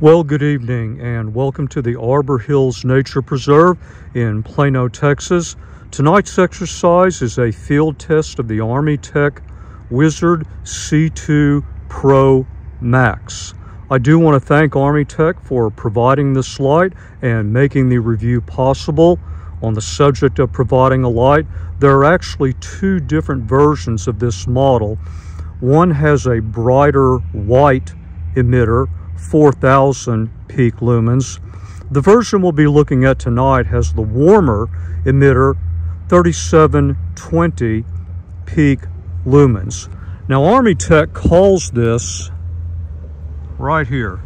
Well, good evening and welcome to the Arbor Hills Nature Preserve in Plano, Texas. Tonight's exercise is a field test of the Armytek Wizard C2 Pro Max. I do want to thank Armytek for providing this light and making the review possible. On the subject of providing a light, there are actually two different versions of this model. One has a brighter white emitter, 4,000 peak lumens. The version we'll be looking at tonight has the warmer emitter, 3720 peak lumens. Now Armytek calls this right here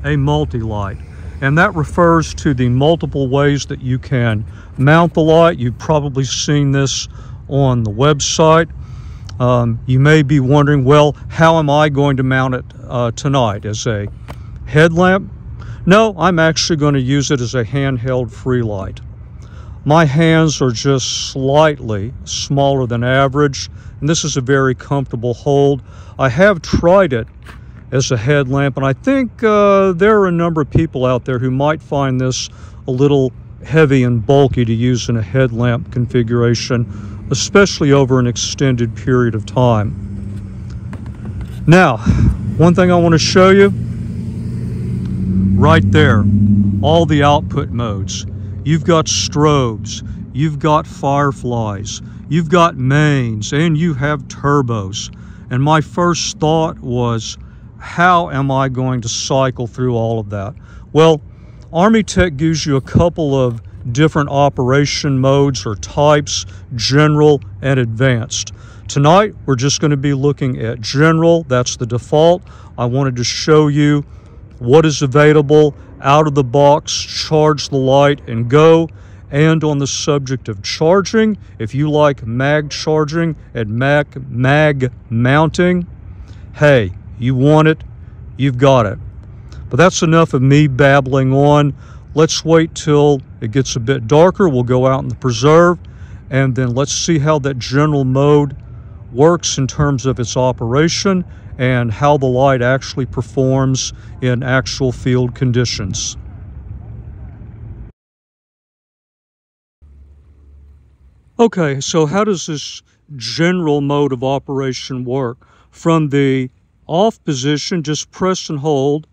a multi-light, and that refers to the multiple ways that you can mount the light. You've probably seen this on the website. You may be wondering, well, how am I going to mount it tonight? As a headlamp? No, I'm actually going to use it as a handheld free light. My hands are just slightly smaller than average, and this is a very comfortable hold. I have tried it as a headlamp, and I think there are a number of people out there who might find this a little heavy and bulky to use in a headlamp configuration, especially over an extended period of time. Now, one thing I want to show you, right there, all the output modes. You've got strobes, you've got fireflies, you've got mains, and you have turbos. And my first thought was, how am I going to cycle through all of that? Well, Armytek gives you a couple of different operation modes or types, general and advanced. Tonight, we're just going to be looking at general. That's the default. I wanted to show you what is available out of the box, charge the light and go. And on the subject of charging, if you like mag charging and mag mounting, hey, you want it, you've got it. But that's enough of me babbling on. Let's wait till it gets a bit darker. We'll go out in the preserve, and then let's see how that general mode works in terms of its operation and how the light actually performs in actual field conditions. Okay, so how does this general mode of operation work? From the off position, just press and hold,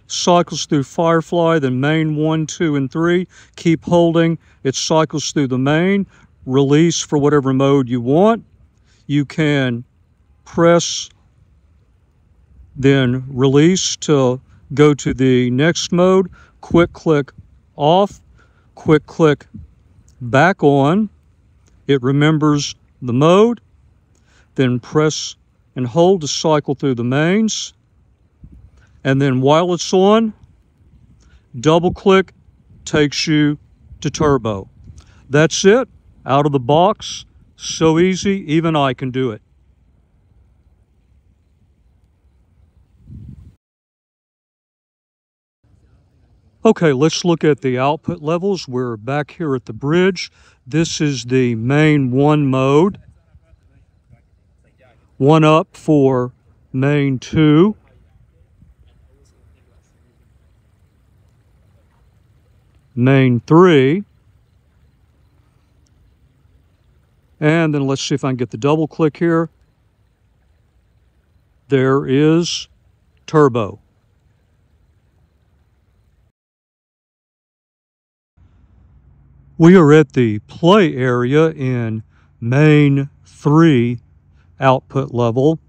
cycles through firefly, then main 1, 2, and 3. Keep holding, it cycles through the main, release for whatever mode you want. You can press, then release to go to the next mode. Quick click off, quick click back on. It remembers the mode, then press and hold to cycle through the mains. And then while it's on, double click takes you to turbo. That's it, out of the box, so easy, even I can do it. Okay, let's look at the output levels. We're back here at the bridge. This is the main 1 mode. 1 up for main 2. Main 3. And then let's see if I can get the double click here. There is turbo. We are at the play area in main 3 output level.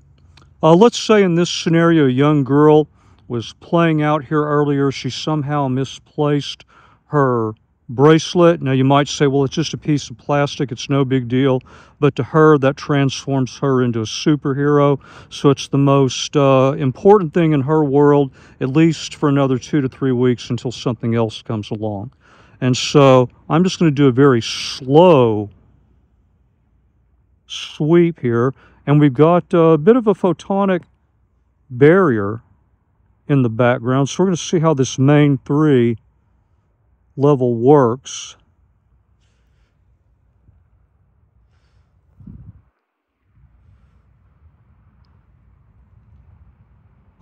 Let's say in this scenario, a young girl was playing out here earlier. She somehow misplaced her bracelet. Now you might say, well, it's just a piece of plastic, it's no big deal. But to her, that transforms her into a superhero. So it's the most important thing in her world, at least for another 2 to 3 weeks until something else comes along. And so I'm just going to do a very slow sweep here. And we've got a bit of a photonic barrier in the background. So we're going to see how this main 3 level works.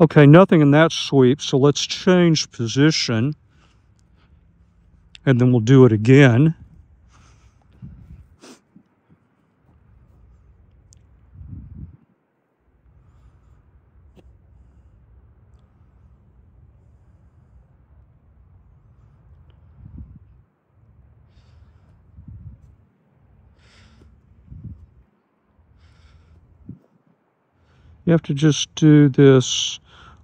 Okay, nothing in that sweep, so let's change position, and then we'll do it again. You have to just do this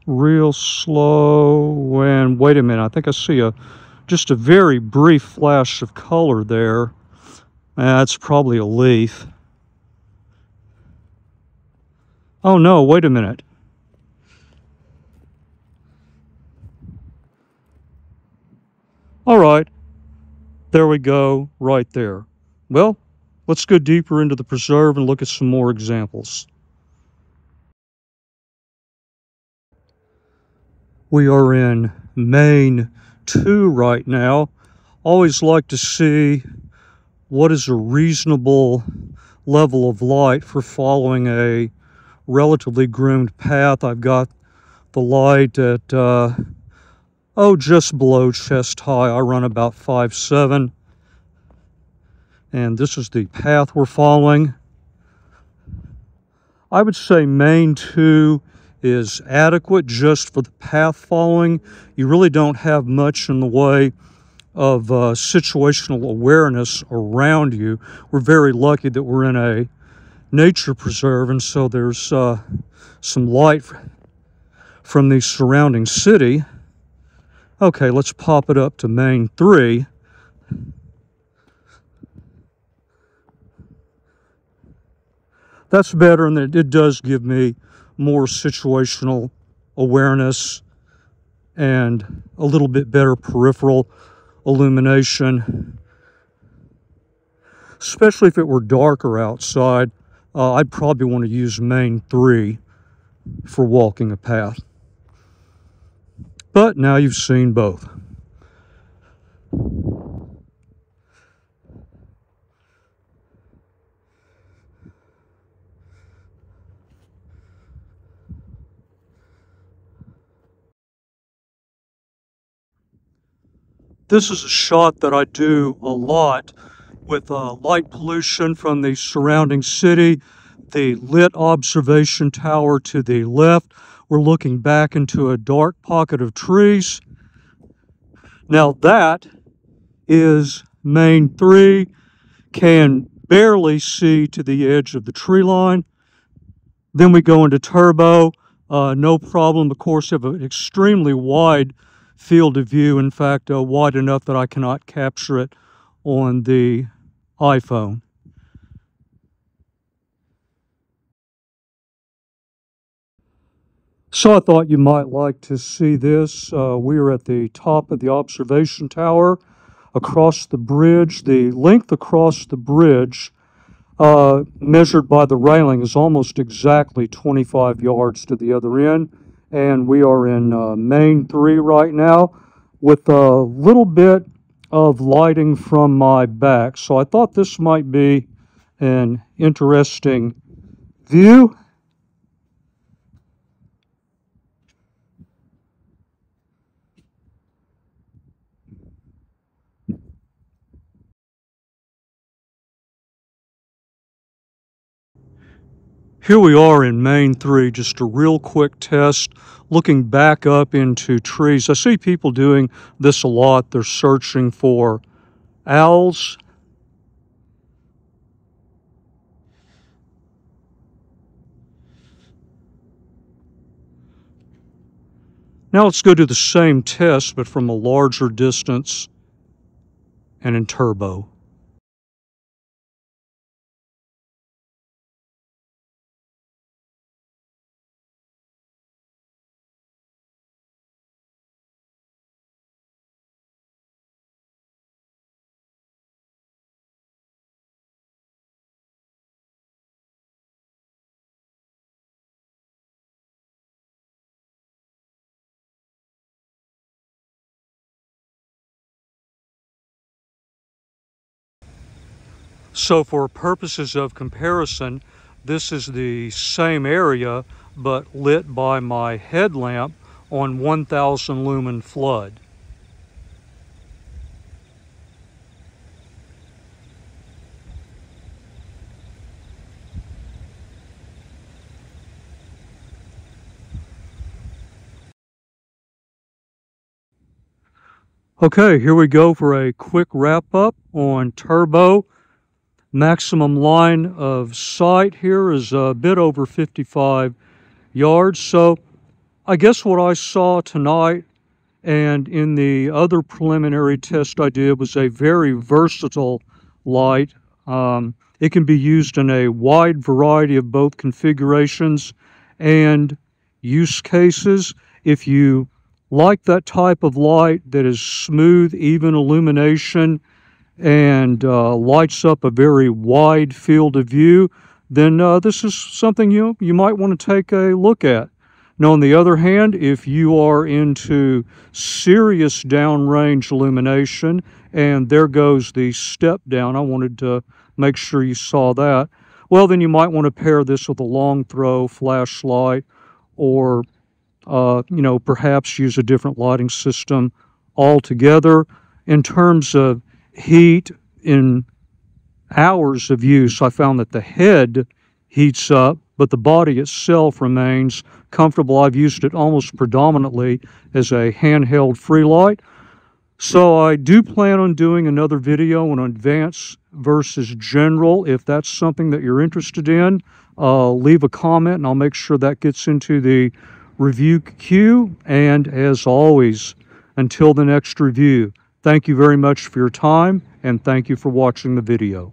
real slow, and wait a minute, I think I see just a very brief flash of color there. That's probably a leaf. Oh no, wait a minute. All right, there we go, right there. Well, let's go deeper into the preserve and look at some more examples. We are in Main 2 right now. Always like to see what is a reasonable level of light for following a relatively groomed path. I've got the light at, just below chest high. I run about 5'7", and this is the path we're following. I would say Main 2 is adequate just for the path following. You really don't have much in the way of situational awareness around you. We're very lucky that we're in a nature preserve, and so there's some light from the surrounding city. Okay, let's pop it up to Main 3. That's better, and it does give me more situational awareness and a little bit better peripheral illumination. Especially if it were darker outside, I'd probably want to use Main 3 for walking a path. But now you've seen both. This is a shot that I do a lot with light pollution from the surrounding city. The lit observation tower to the left. We're looking back into a dark pocket of trees. Now that is Main 3. Can barely see to the edge of the tree line. Then we go into turbo. No problem. Of course, have an extremely wide field of view. In fact, wide enough that I cannot capture it on the iPhone. So I thought you might like to see this. We are at the top of the observation tower, across the bridge. The length across the bridge, measured by the railing, is almost exactly 25 yards to the other end. And we are in Main 3 right now with a little bit of lighting from my back. So I thought this might be an interesting view. Here we are in Main 3, just a real quick test, looking back up into trees. I see people doing this a lot. They're searching for owls. Now let's go do the same test, but from a larger distance and in turbo. So for purposes of comparison, this is the same area, but lit by my headlamp on 1000 lumen flood. Okay, here we go for a quick wrap up on turbo. Maximum line of sight here is a bit over 55 yards. So I guess what I saw tonight and in the other preliminary test I did was a very versatile light. It can be used in a wide variety of both configurations and use cases. If you like that type of light that is smooth, even illumination, and lights up a very wide field of view, then this is something you might want to take a look at. Now, on the other hand, if you are into serious downrange illumination, and there goes the step down, I wanted to make sure you saw that, well, then you might want to pair this with a long throw flashlight, or perhaps use a different lighting system altogether. In terms of heat in hours of use, I found that the head heats up, but the body itself remains comfortable. I've used it almost predominantly as a handheld free light. So I do plan on doing another video on advanced versus general. If that's something that you're interested in, leave a comment and I'll make sure that gets into the review queue. And as always, until the next review, thank you very much for your time and thank you for watching the video.